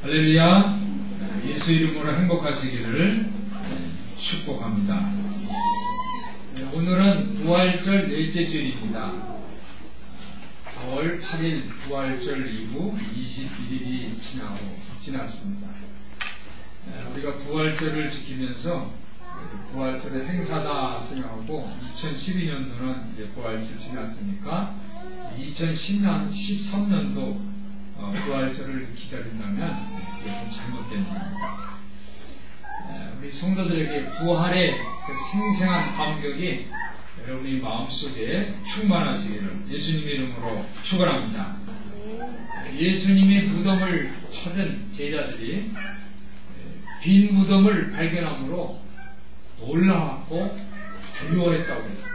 할렐루야. 예수 이름으로 행복하시기를 축복합니다. 오늘은 부활절 넷째 주일입니다. 4월 8일 부활절 이후 21일이 지났습니다. 우리가 부활절을 지키면서 부활절의 행사다 생각하고 2012년도는 이제 부활절 지났으니까 2013년도 부활절을 기다린다면 그것은 잘못된 일입니다. 우리 성도들에게 부활의 그 생생한 감격이 여러분의 마음속에 충만하시기를 예수님의 이름으로 축원합니다. 예수님의 무덤을 찾은 제자들이 빈 무덤을 발견함으로 놀라고 두려워했다고 했어요.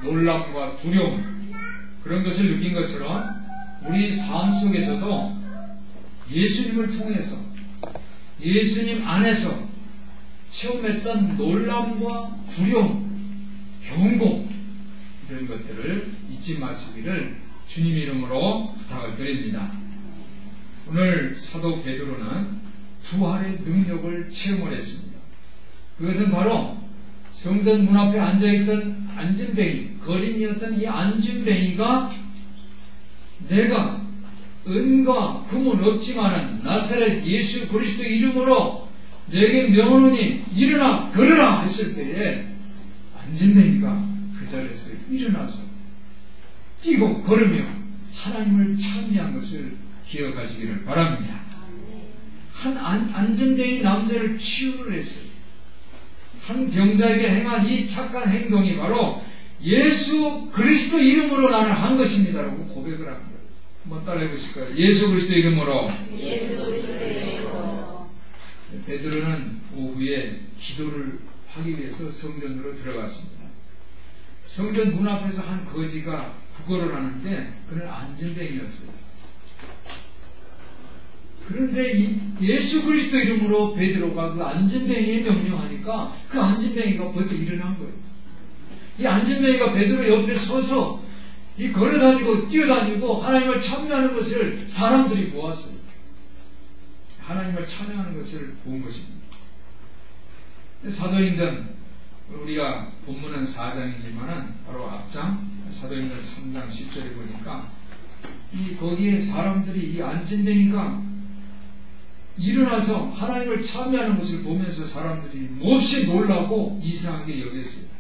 놀람과 두려움, 그런 것을 느낀 것처럼 우리 삶 속에서도 예수님을 통해서 예수님 안에서 체험했던 놀람과 두려움, 경고, 이런 것들을 잊지 마시기를 주님의 이름으로 부탁을 드립니다. 오늘 사도 베드로는 부활의 능력을 체험을 했습니다. 그것은 바로 성전 문 앞에 앉아있던 안진뱅이, 거린이었던 이 안진뱅이가 내가 은과 금은 없지만은 나사렛 예수 그리스도 이름으로 내게 명하노니 일어나 걸으라 했을 때에 안진뱅이가 그 자리에서 일어나서 뛰고 걸으며 하나님을 찬미한 것을 기억하시기를 바랍니다. 한 안진뱅이 남자를 치유를 했어요. 한 병자에게 행한 이 착한 행동이 바로 예수 그리스도 이름으로 나는 한 것입니다라고 고백을 합니다. 한번 따라해 보실까요? 예수 그리스도 이름으로. 예수 그리스도 이름으로. 베드로는 오후에 기도를 하기 위해서 성전으로 들어갔습니다. 성전 문 앞에서 한 거지가 구걸을 하는데 그는 안진뱅이였어요. 그런데 예수 그리스도 이름으로 베드로가 그 안진뱅이에 명령하니까 그 안진뱅이가 벌써 일어난 거예요. 이 안진뱅이가 베드로 옆에 서서 이 걸어다니고 뛰어다니고 하나님을 찬양하는 것을 사람들이 보았어요. 하나님을 찬양하는 것을 본 것입니다. 사도행전, 우리가 본문은 4장이지만은 바로 앞장 사도행전 3장 10절에 보니까 거기에 사람들이 이 안진뱅이가 일어나서 하나님을 찬양하는 것을 보면서 사람들이 몹시 놀라고 이상하게 여겼어요.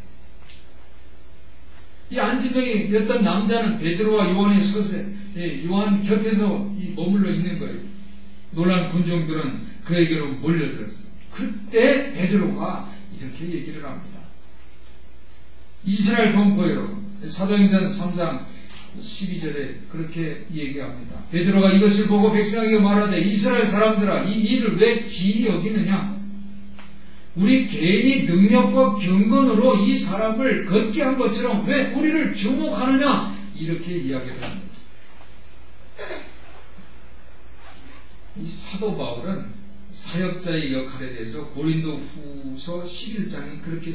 이 안진뱅이였던 남자는 베드로와 요한의 서세, 요한 곁에서 머물러 있는 거예요. 놀란 군중들은 그에게로 몰려들었어요. 그때 베드로가 이렇게 얘기를 합니다. 이스라엘 동포여, 사도행전 3장 12절에 그렇게 얘기합니다. 베드로가 이것을 보고 백성에게 말하되 이스라엘 사람들아, 이 일을 왜 기이 여기느냐? 우리 개인이 능력과 경건으로 이 사람을 걷게 한 것처럼 왜 우리를 주목하느냐? 이렇게 이야기를 합니다. 이 사도 바울은 사역자의 역할에 대해서 고린도 후서 11장에 그렇게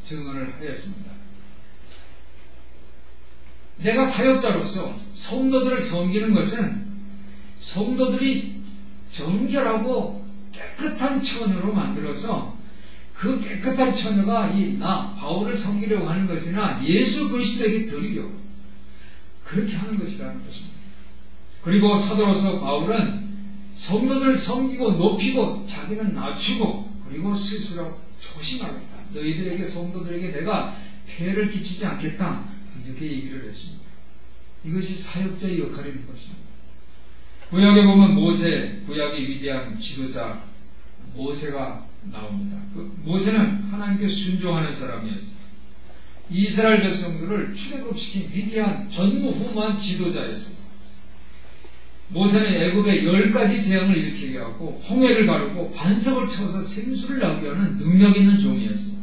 증언을 하였습니다. 내가 사역자로서 성도들을 섬기는 것은 성도들이 정결하고 깨끗한 처녀로 만들어서 그 깨끗한 처녀가 나 바울을 섬기려고 하는 것이나 예수 그리스도에게 드리려고 그렇게 하는 것이라는 것입니다. 그리고 사도로서 바울은 성도들을 섬기고 높이고 자기는 낮추고 그리고 스스로 조심하겠다. 너희들에게 성도들에게 내가 폐해를 끼치지 않겠다. 이렇게 얘기를 했습니다. 이것이 사역자의 역할인 것입니다. 구약에 보면 모세, 구약의 위대한 지도자 모세가 나옵니다. 모세는 하나님께 순종하는 사람이었어요. 이스라엘 백성들을 출애굽시킨 위대한 전무후무한 지도자였어요. 모세는 애굽에 10가지 재앙을 일으키게 하고 홍해를 가르고 반석을 쳐서 생수를 나게 하는 능력 있는 종이었어요.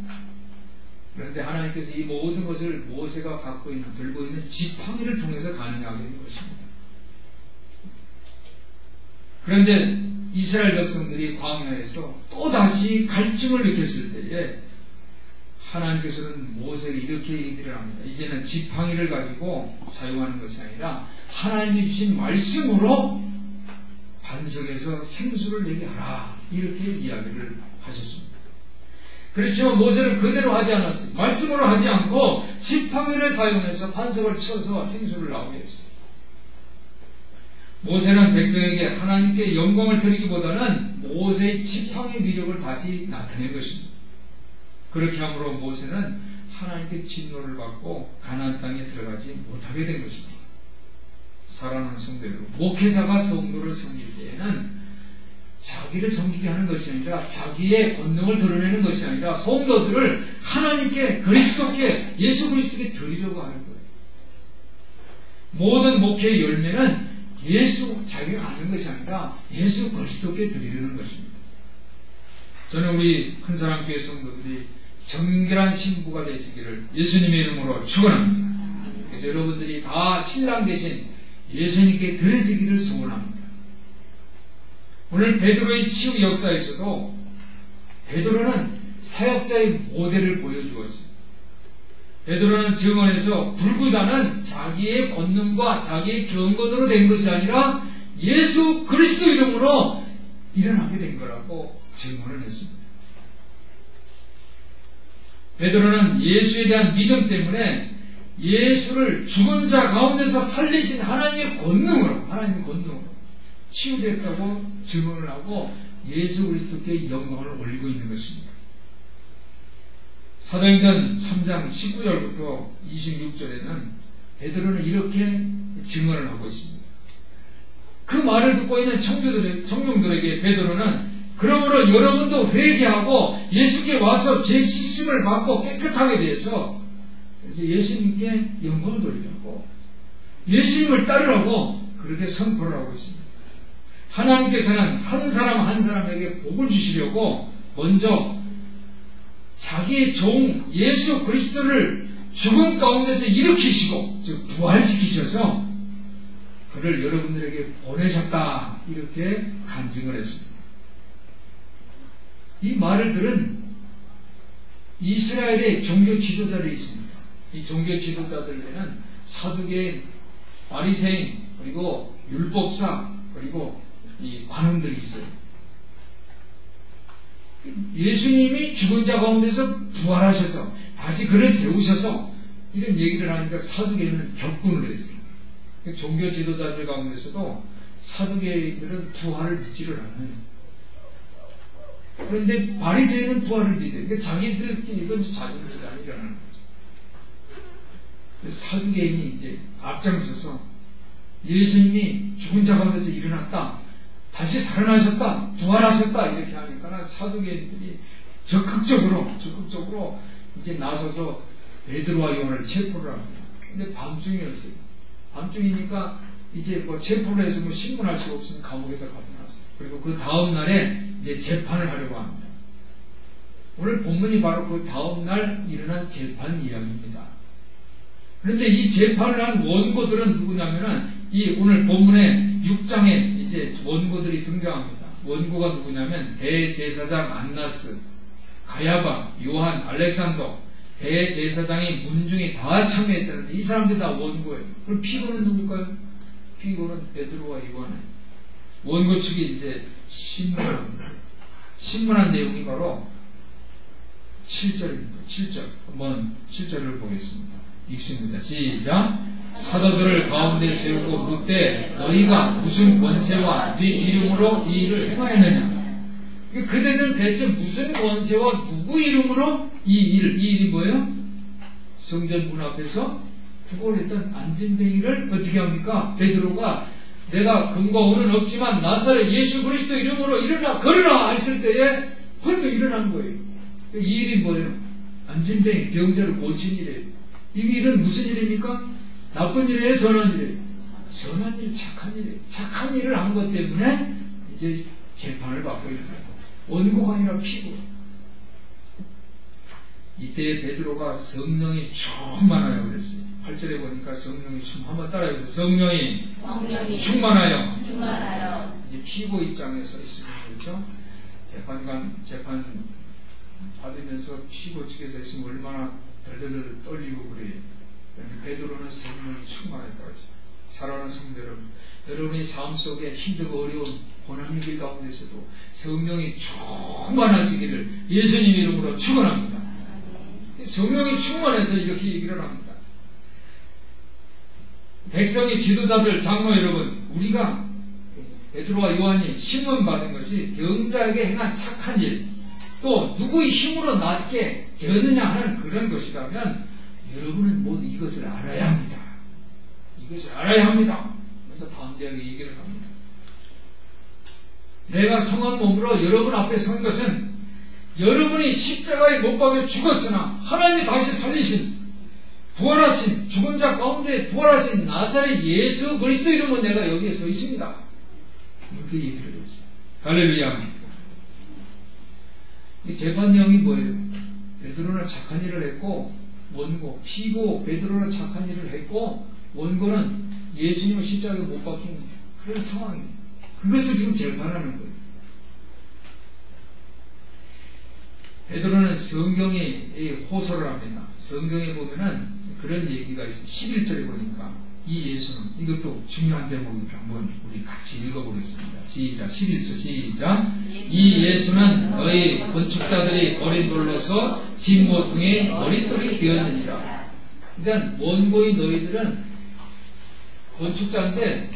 그런데 하나님께서 이 모든 것을 모세가 들고 있는 지팡이를 통해서 가능하게 된 것입니다. 그런데 이스라엘 백성들이 광야에서 또다시 갈증을 느꼈을 때에 하나님께서는 모세에게 이렇게 얘기를 합니다. 이제는 지팡이를 가지고 사용하는 것이 아니라 하나님이 주신 말씀으로 반석에서 생수를 내게 하라. 이렇게 이야기를 하셨습니다. 그렇지만 모세는 그대로 하지 않았어요. 말씀으로 하지 않고 지팡이를 사용해서 반석을 쳐서 생수를 나오게 했어요. 모세는 백성에게 하나님께 영광을 드리기보다는 모세의 지팡이 위력을 다시 나타낸 것입니다. 그렇게 함으로 모세는 하나님께 진노를 받고 가나안 땅에 들어가지 못하게 된 것입니다. 사랑하는 성도 여러분, 목회자가 성도를 섬길 때에는 자기를 섬기게 하는 것이 아니라 자기의 권능을 드러내는 것이 아니라 성도들을 하나님께 그리스도께 예수 그리스도께 드리려고 하는 거예요. 모든 목회의 열매는 예수 자기가 갖는 것이 아니라 예수 그리스도께 드리려는 것입니다. 저는 우리 한사람교회 성도들이 정결한 신부가 되시기를 예수님의 이름으로 축원합니다. 그래서 여러분들이 다 신랑 되신 예수님께 드려지기를 소원합니다. 오늘 베드로의 치유 역사에서도 베드로는 사역자의 모델을 보여주었습니다. 베드로는 증언에서 불구자는 자기의 권능과 자기의 경건으로 된 것이 아니라 예수 그리스도 이름으로 일어나게 된 거라고 증언을 했습니다. 베드로는 예수에 대한 믿음 때문에 예수를 죽은 자 가운데서 살리신 하나님의 권능으로 치유됐다고 증언을 하고 예수 그리스도께 영광을 올리고 있는 것입니다. 사도행전 3장 19절부터 26절에는 베드로는 이렇게 증언을 하고 있습니다. 그 말을 듣고 있는 청중들에게 베드로는 그러므로 여러분도 회개하고 예수께 와서 죄 씻음을 받고 깨끗하게 돼서 그래서 예수님께 영광을 돌리라고 예수님을 따르라고 그렇게 선포를 하고 있습니다. 하나님께서는 한 사람 한 사람에게 복을 주시려고 먼저 자기의 종 예수 그리스도를 죽음 가운데서 일으키시고 즉 부활시키셔서 그를 여러분들에게 보내셨다 이렇게 간증을 했습니다. 이 말을 들은 이스라엘의 종교 지도자들이 있습니다. 이 종교 지도자들에는 사두개인, 바리새인, 그리고 율법사, 그리고 이 관원들이 있어요. 예수님이 죽은 자 가운데서 부활하셔서 다시 그를 세우셔서 이런 얘기를 하니까 사두개인은 격분을 했어요. 종교 지도자들 가운데서도 사두개인들은 부활을 믿지를 않아요. 그런데 바리새인은 부활을 믿어요. 그러니까 자기들끼리 이건 자기들끼리 일어나는 거죠. 사두개인이 이제 앞장서서 예수님이 죽은 자 가운데서 일어났다, 다시 살아나셨다, 부활하셨다 이렇게 하니까 사두개인들이 적극적으로 이제 나서서 베드로와 요한을 체포를 합니다. 근데 밤중이었어요. 밤중이니까 이제 뭐 체포를 해서 뭐 신문할 수가 없으면 감옥에다 가둬놨어요. 그리고 그 다음 날에 이제 재판을 하려고 합니다. 오늘 본문이 바로 그 다음 날 일어난 재판 이야기입니다. 그런데 이 재판을 한 원고들은 누구냐면은 이 오늘 본문의 6장에 이제 원고들이 등장합니다. 원고가 누구냐면 대제사장 안나스, 가야바, 요한, 알렉산더, 대제사장이 문중이 다 참여했다는데 이 사람들이 다 원고예요. 그럼 피고는 누굴까요? 피고는 베드로와 요한이에요. 원고 측이 이제 신문한 내용이 바로 7절입니다. 7절. 한번 7절을 보겠습니다. 읽습니다. 시작. 사도들을 가운데 세우고 묻되 너희가 무슨 권세와 네 이름으로 이 일을 행하였느냐. 그들은 대체 무슨 권세와 누구 이름으로 이 일이 뭐예요? 성전 문 앞에서 구걸했던 안진뱅이를 어떻게 합니까? 베드로가 내가 금과 은은 없지만 나사렛 예수 그리스도 이름으로 일어나 걸으라 했을 때에 헐떡 일어난 거예요. 이 일이 뭐예요? 안진뱅이 병자를 고친 일이에요. 이 일은 무슨 일입니까? 나쁜 일이에요? 선한 일이에요? 선한 일, 착한 일이에요. 착한 일을 한 것 때문에 이제 재판을 받고 있는 거예요. 원고가 아니라 피고. 이때 베드로가 성령이 충만하여 그랬어요. 8절에 보니까 성령이 한번 따라해서 성령이 충만하여 이제 피고 입장에 서 있습니다. 그렇죠? 재판 받으면서 피고 측에 서 있으면 얼마나 덜덜덜 떨리고 그래요. 그런데 베드로는 성령이 충만했다고 했어요. 사랑하는 성도 여러분, 여러분의 삶 속에 힘들고 어려운 고난의 길 가운데서도 성령이 충만하시기를 예수님 이름으로 축원합니다. 성령이 충만해서 이렇게 얘기를 합니다. 백성의 지도자들, 장로 여러분, 우리가 베드로와 요한이 신문받은 것이 병자에게 행한 착한 일, 또 누구의 힘으로 낫게 되었느냐 하는 그런 것이라면 여러분은 모두 이것을 알아야 합니다. 이것을 알아야 합니다. 그래서 담대하게 얘기를 합니다. 내가 성한 몸으로 여러분 앞에 선 것은 여러분이 십자가에 못 박혀 죽었으나 하나님이 다시 살리신, 부활하신, 죽은 자 가운데 부활하신 나사렛 예수 그리스도 이름으로 내가 여기에 서 있습니다. 이렇게 얘기를 했어요. 할렐루야. 이 재판 내용이 뭐예요? 베드로는 착한 일을 했고, 원고, 피고 베드로는 착한 일을 했고, 원고는 예수님을 십자가에 못 박힌 그런 상황입니다. 그것을 지금 재판하는 거예요. 베드로는 성경에 호소를 합니다. 성경에 보면은 그런 얘기가 있습니다. 11절에 보니까 이 예수는, 이것도 중요한 대목이니까 한번 우리 같이 읽어보겠습니다. 시작. 11절 시작. 이 예수는 너희 건축자들이 버린 돌로서 집 모퉁이의 머릿돌이 되었느니라. 일단 원고인 너희들은 건축자인데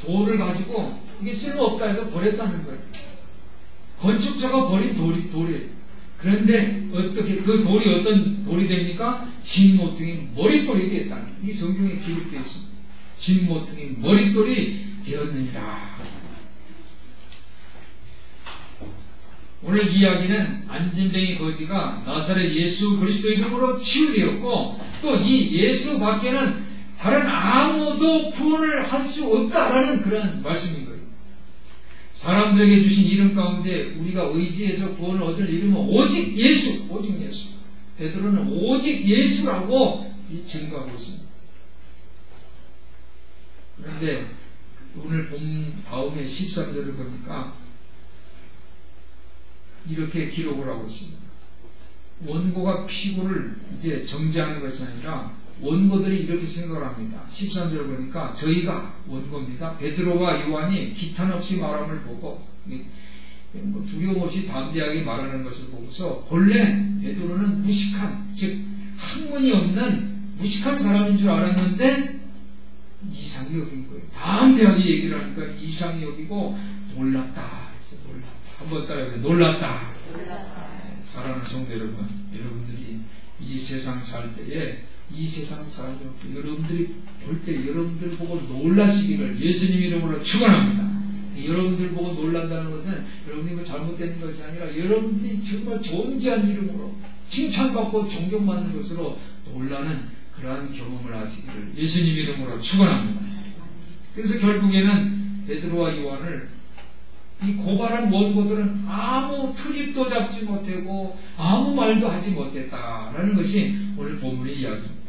돌을 가지고 이게 쓸모없다 해서 버렸다는 거예요. 건축자가 버린 돌이에요. 그런데 어떻게 그 돌이 어떤 돌이 됩니까? 집 모퉁이 머릿돌이 되었다는 거예요. 이 성경에 기록되어 있습니다. 집 모퉁이 머릿돌이 되었느니라. 오늘 이야기는 안진뱅이 거지가 나사렛 예수 그리스도 이름으로 치유되었고, 또 이 예수 밖에는 다른 아무도 구원을 할 수 없다라는 그런 말씀인 거예요. 사람들에게 주신 이름 가운데 우리가 의지해서 구원을 얻을 이름은 오직 예수, 오직 예수. 베드로는 오직 예수라고 증거하고 있습니다. 그런데 오늘 본 다음에 13절을 보니까 이렇게 기록을 하고 있습니다. 원고가 피고를 이제 정죄하는 것이 아니라 원고들이 이렇게 생각을 합니다. 13절을 보니까 저희가 원고입니다. 베드로와 요한이 기탄 없이 말함을 보고 두려움 없이 담대하게 말하는 것을 보고서 본래 베드로는 무식한, 즉 학문이 없는 무식한 사람인 줄 알았는데 이상히 여긴 거예요. 담대하게 얘기를 하니까 이상히 여기고 놀랐다. 한번 따라해보세요. 놀랐다. 사랑하는 성도 여러분, 여러분들이 이 세상 살 때에 이 세상 사람 여러분들이 볼 때 여러분들 보고 놀라시기를 예수님 이름으로 축원합니다. 여러분들 보고 놀란다는 것은 여러분이 뭐 잘못된 것이 아니라 여러분들이 정말 존귀한 이름으로 칭찬받고 존경받는 것으로 놀라는 그러한 경험을 하시기를 예수님 이름으로 축원합니다. 그래서 결국에는 베드로와 요한을 이 고발한 원고들은 아무 트집도 잡지 못하고 아무 말도 하지 못했다라는 것이 오늘 본문의 이야기입니다.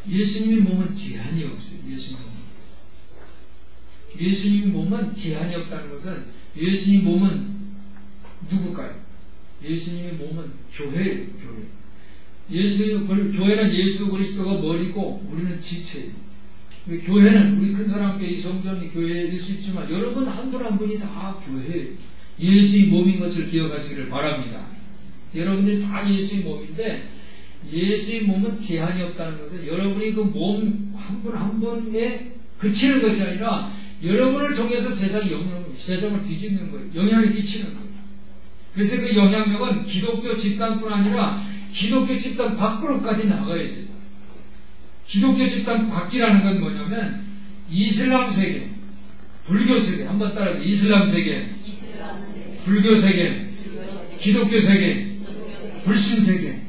예수님의 몸은 제한이 없어요. 예수님의 몸은 제한이 없다는 것은 예수님의 몸은 누굴까요? 예수님의 몸은 교회예요. 교회는 예수 그리스도가 머리고 우리는 지체예요. 교회는 우리 큰 사람께 이 성전이 교회일 수 있지만 여러분 한 분 한 분이 다 교회예요. 예수의 몸인 것을 기억하시기를 바랍니다. 여러분들이 다 예수의 몸인데 예수의 몸은 제한이 없다는 것은 여러분이 그 몸 한 분 한 분에 그치는 것이 아니라 여러분을 통해서 세상을 뒤집는 거예요. 영향을 끼치는 거예요. 그래서 그 영향력은 기독교 집단뿐 아니라 기독교 집단 밖으로까지 나가야 돼요. 기독교 집단 밖이라는 건 뭐냐면 이슬람 세계, 불교 세계, 한번 따라해보세요. 이슬람 세계, 불교 세계, 기독교 세계, 불신 세계,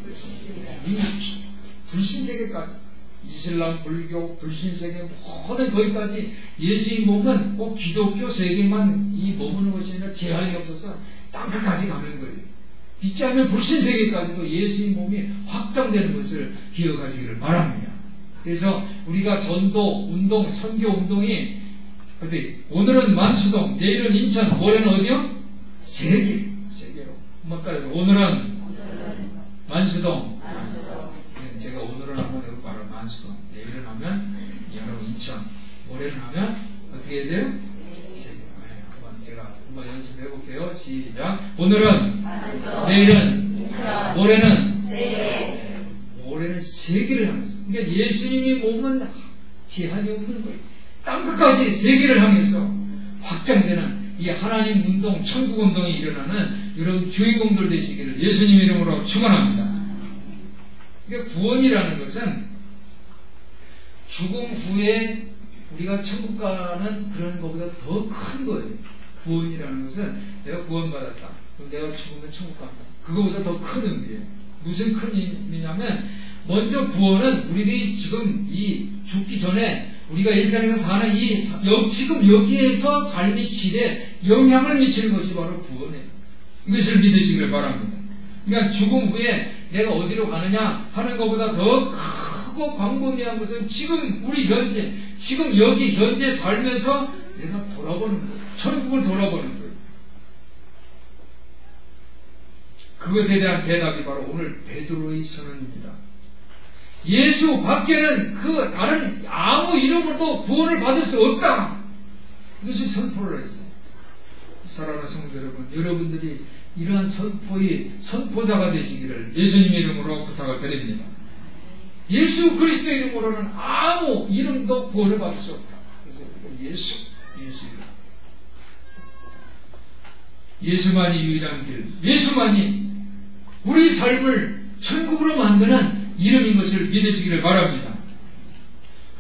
불신 세계까지 이슬람, 불교, 불신 세계 모든 거기까지 예수의 몸은 꼭 기독교 세계만 이 머무는 것이 아니라 제한이 없어서 땅끝까지 가는 거예요. 믿지 않는 불신 세계까지도 예수의 몸이 확장되는 것을 기억하시기를 바랍니다. 그래서 우리가 전도 운동, 선교 운동이 오늘은 만수동, 내일은 인천, 모레는 어디요? 세계로. 한번 따라서 오늘은 만수동. 제가 오늘은 한번 해도 바로 만수동, 내일은 하면 여러분 인천, 모레는 하면 어떻게 해야 돼요? 세계. 한번 제가 한번 연습해 볼게요. 시작. 오늘은 내일은 모레는 올해는 세계를 향해서. 그러니까 예수님이 몸은 제한이 없는 거예요. 땅끝까지 세계를 향해서 확장되는 이 하나님 운동, 천국 운동이 일어나는 여러분 주인공들 되시기를 예수님 이름으로 축원합니다. 그러니까 구원이라는 것은 죽음 후에 우리가 천국 가는 그런 것보다 더 큰 거예요. 구원이라는 것은 내가 구원받았다. 그럼 내가 죽으면 천국 간다. 그거보다 더 큰 의미예요. 무슨 큰 의미냐면 먼저 구원은 우리들이 지금 이 죽기 전에 우리가 일상에서 사는 지금 여기에서 삶의 질에 영향을 미치는 것이 바로 구원이에요. 이것을 믿으시길 바랍니다. 그러니까 죽음 후에 내가 어디로 가느냐 하는 것보다 더 크고 광범위한 것은 지금 우리 현재, 지금 여기 현재 살면서 내가 돌아보는 거예요. 천국을 돌아보는 거예요. 그것에 대한 대답이 바로 오늘 베드로의 선언입니다. 예수 밖에는 그 다른 아무 이름으로도 구원을 받을 수 없다. 이것이 선포를 했어요. 사랑하는 성도 여러분, 여러분들이 이러한 선포자가 되시기를 예수님 이름으로 부탁을 드립니다. 예수 그리스도 이름으로는 아무 이름도 구원을 받을 수 없다. 그래서 예수 이름. 예수만이 유일한 길, 예수만이 우리 삶을 천국으로 만드는 이름인 것을 믿으시기를 바랍니다.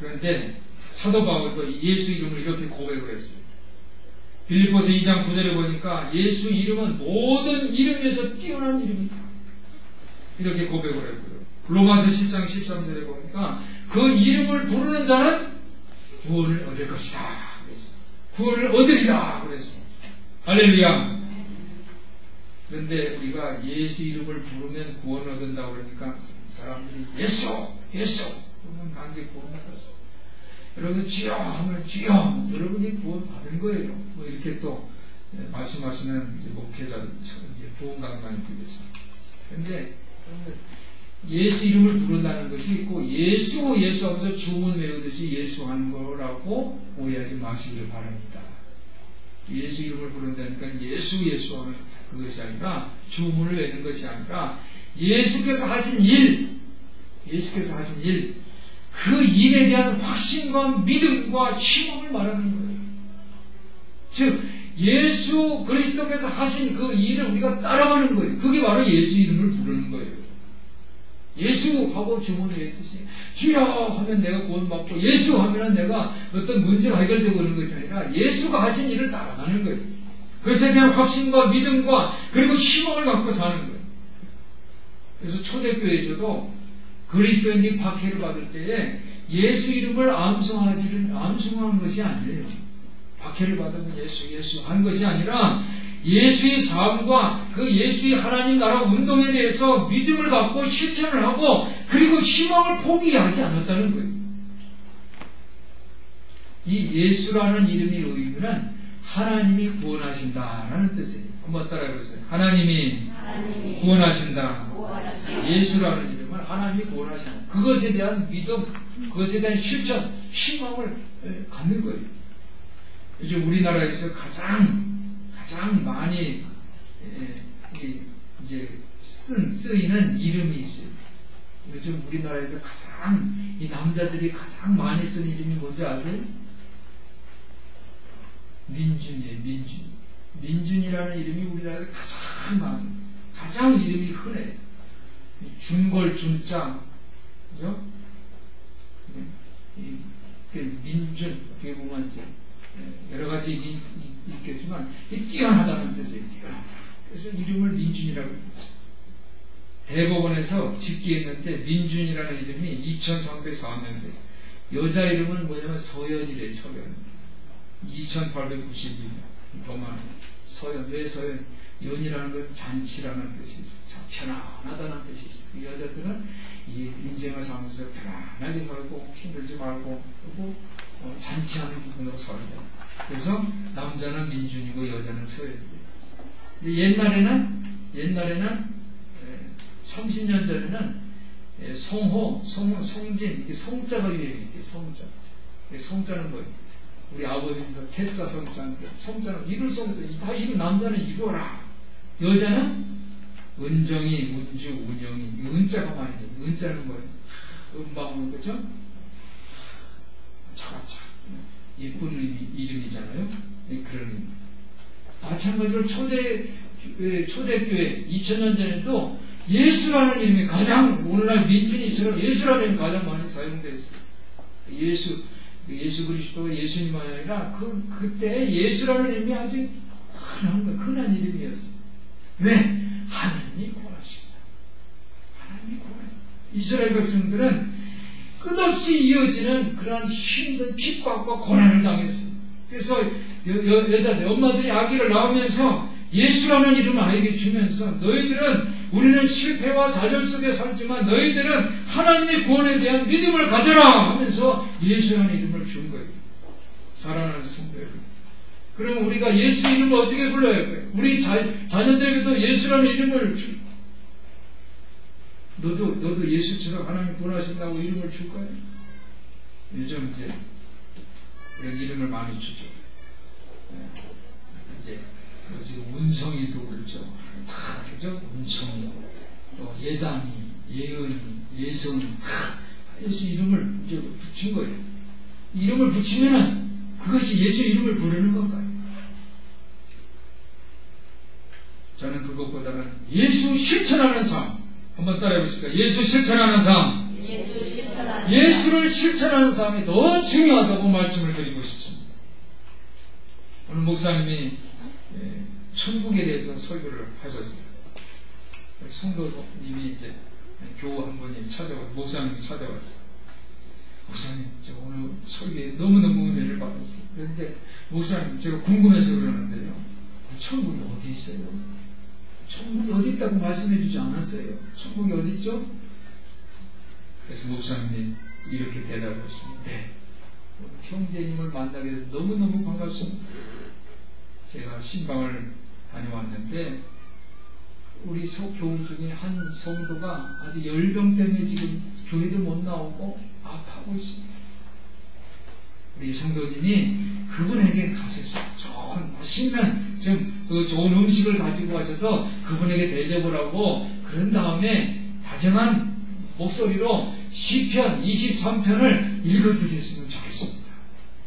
그런데 사도 바울도 예수 이름을 이렇게 고백을 했어요. 빌립보서 2장 9절에 보니까 예수 이름은 모든 이름에서 뛰어난 이름이다. 이렇게 고백을 했고요. 로마서 10장 13절에 보니까 그 이름을 부르는 자는 구원을 얻을 것이다. 그랬어요. 구원을 얻으리라. 그랬어요. 할렐루야. 그런데 우리가 예수 이름을 부르면 구원을 얻는다고 그러니까 사람들이 예수 그러면 단계 구원 받았어. 여러분 주여 하면 주여, 여러분이 구원 받은 거예요. 뭐 이렇게 또 말씀하시는 이제 목회자들, 이제 구원 강단이 되겠습니다. 그런데 예수 이름을 부른다는 것이 있고 예수 하면서 주문 외우듯이 예수 하는 거라고 오해하지 마시길 바랍니다. 예수 이름을 부른다니까 예수 하는 그것이 아니라 주문을 외우는 것이 아니라 예수께서 하신 일, 그 일에 대한 확신과 믿음과 희망을 말하는 거예요. 즉 예수 그리스도께서 하신 그 일을 우리가 따라가는 거예요. 그게 바로 예수 이름을 부르는 거예요. 예수하고 주문을 외우듯이 주여 하면 내가 구원받고 예수 하면 내가 어떤 문제가 해결되고 그러는 것이 아니라 예수가 하신 일을 따라가는 거예요. 그것에 대한 확신과 믿음과 그리고 희망을 갖고 사는 거예요. 그래서 초대교회에서도 그리스도인이 박해를 받을 때에 예수 이름을 암송한 것이 아니에요. 박해를 받으면 예수 한 것이 아니라 예수의 삶과 그 예수의 하나님 나라 운동에 대해서 믿음을 갖고 실천을 하고 그리고 희망을 포기하지 않았다는 거예요. 이 예수라는 이름의 의미는 하나님이 구원하신다라는 뜻이에요. 한번 따라해보세요. 하나님이 구원하신다. 예수라는 이름은 하나님이 구원하신다. 그것에 대한 믿음, 그것에 대한 실천, 희망을 갖는 거예요. 요즘 우리나라에서 가장 많이 이제 쓰이는 이름이 있어요. 요즘 우리나라에서 이 남자들이 가장 많이 쓰는 이름이 뭔지 아세요? 민준이에요. 민준이라는 이름이 우리나라에서 가장 이름이 흔해. 준걸 준자, 그죠? 민준, 어떻게 보면 이제 여러 가지 있겠지만 뛰어나다는 뜻이에요. 그래서 이름을 민준이라고 해요. 대법원에서 집계했는데 민준이라는 이름이 2304명이에요. 여자 이름은 뭐냐면 서연이래요. 서연. 2892명. 더 많아요. 서연. 왜 서연? 연이라는 것은 잔치라는 뜻이 있어요. 참 편안하다는 뜻이 있어요. 그 여자들은 이 인생을 살면서 편안하게 살고 힘들지 말고 그리고 잔치하는 부분으로 살아요. 그래서 남자는 민준이고 여자는 서연이에요. 옛날에는 30년 전에는 성호, 성진, 이게 성자가 유행이에요. 성자. 성자는 뭐예요? 우리 아버님도 태자 성자인데, 성자는 이룰 성자, 다 이루, 남자는 이루어라. 여자는 은정이, 운주, 운영이, 은자가 많이 돼요. 은자는 뭐예요? 음방울, 그죠? 차가차. 예쁜 이름이잖아요. 그런 의미. 마찬가지로 초대교회 2000년 전에도 예수라는 이름이 가장, 오늘날 민준이처럼 예수라는 이름이 가장 많이 사용되어 있어요. 예수 그리스도 예수님만이 아니라 그때 예수라는 이름이 아주 흔한 이름이었어요. 왜? 하나님이 구원하신다. 하나님이 구원해. 이스라엘 백성들은 끝없이 이어지는 그러한 힘든 핍박과 고난을 당했습니다. 그래서 여자들, 엄마들이 아기를 낳으면서 예수라는 이름을 아이에게 주면서 너희들은 우리는 실패와 좌절 속에 살지만 너희들은 하나님의 구원에 대한 믿음을 가져라 하면서 예수라는 이름을 준 거예요. 사랑하는 성도 여러분. 그러면 우리가 예수 이름을 어떻게 불러야 할까요? 우리 자녀들에게도 예수라는 이름을 너도 예수처럼 하나님 구원하신다고 이름을 줄 거예요? 요즘 이제 이런 이름을 많이 주죠. 이제 지금 운성이도 그렇죠. 다 그죠? 운성이, 또 예담이, 예은이, 예성이 다 예수 이름을 이제 붙인 거예요. 이름을 붙이면은 그것이 예수 이름을 부르는 건가요? 저는 그것보다는 예수 실천하는 삶. 한번 따라해 보실까요? 예수 실천하는 삶. 예수를 실천하는 삶이 더 중요하다고 말씀을 드리고 싶습니다. 오늘 목사님이 천국에 대해서 설교를 하셨어요. 성도님이 이제 교우 한 분이 목사님이 찾아왔어요. 목사님, 저 오늘 설교에 너무너무 은혜를 받았어요. 그런데 목사님, 제가 궁금해서 그러는데요. 천국이 어디 있어요? 천국이 어디 있다고 말씀해 주지 않았어요? 천국이 어디 있죠? 그래서 목사님이 이렇게 대답하셨습니다. 네. 형제님을 만나게 돼서 너무너무 반갑습니다. 제가 신방을 다녀왔는데 우리 교우 중에 한 성도가 아주 열병 때문에 지금 교회도 못 나오고 아파하고 있습니다. 우리 성도님이 그분에게 가셨어요. 좋은 맛있는 좋은 음식을 가지고 가셔서 그분에게 대접을 하고 그런 다음에 다정한 목소리로 시편 23편을 읽어드렸으면 좋겠습니다.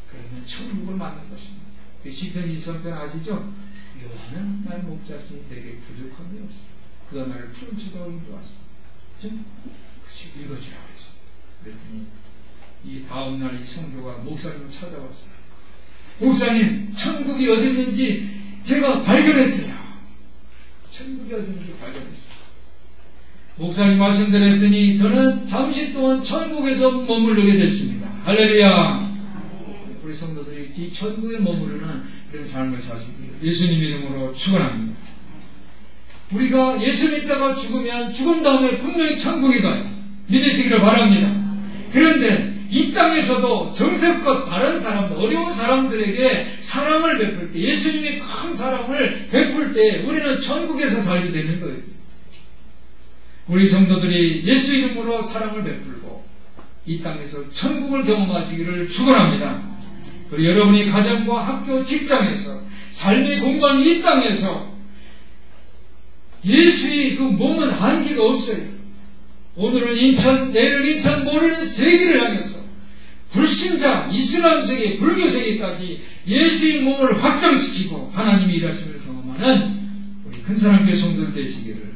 그러면 천국을 만난 것입니다. 시편 23편 아시죠? 여호와는 나의 목자시니 내게 부족함이 없습니다. 그가 나를 푸른 초가로 인도하십니다. 그것이 읽어주라고 했습니다. 그랬더니 이 다음날 이 성도가 목사님을 찾아왔어요. 목사님, 천국이 어디 있는지 제가 발견했어요. 천국이 어디 있는지 발견했어요. 목사님 말씀드렸더니 저는 잠시 동안 천국에서 머무르게 됐습니다. 할렐루야. 우리 성도들이 이 천국에 머무르는 그런 삶을 사시기를 예수님 이름으로 축원합니다. 우리가 예수 믿다가 죽으면 죽은 다음에 분명히 천국에 가요. 믿으시기를 바랍니다. 그런데 이 땅에서도 정성껏 바른 사람들, 어려운 사람들에게 사랑을 베풀 때, 예수님이 큰 사랑을 베풀 때 우리는 천국에서 살게 되는 거예요. 우리 성도들이 예수 이름으로 사랑을 베풀고 이 땅에서 천국을 경험하시기를 축원합니다. 그리고 여러분이 가정과 학교, 직장에서 삶의 공간 이 땅에서 예수의 그 몸은 한계가 없어요. 오늘은 인천, 내일은 인천, 모레는 세계를 향해서 불신자, 이슬람 세계, 불교 세계까지 예수의 몸을 확장시키고 하나님의 일하심을 경험하는 우리 큰사랑교회 성도들 되시기를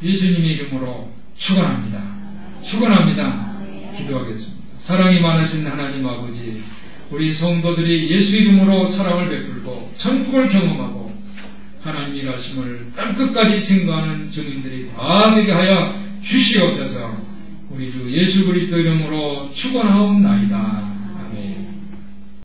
예수님의 이름으로 축원합니다. 축원합니다. 기도하겠습니다. 사랑이 많으신 하나님 아버지, 우리 성도들이 예수 이름으로 사랑을 베풀고 천국을 경험하고 하나님 일하심을 땅끝까지 증거하는 증인들이 다 되게 하여 주시옵소서. 우리 주 예수 그리스도 이름으로 축원하옵나이다.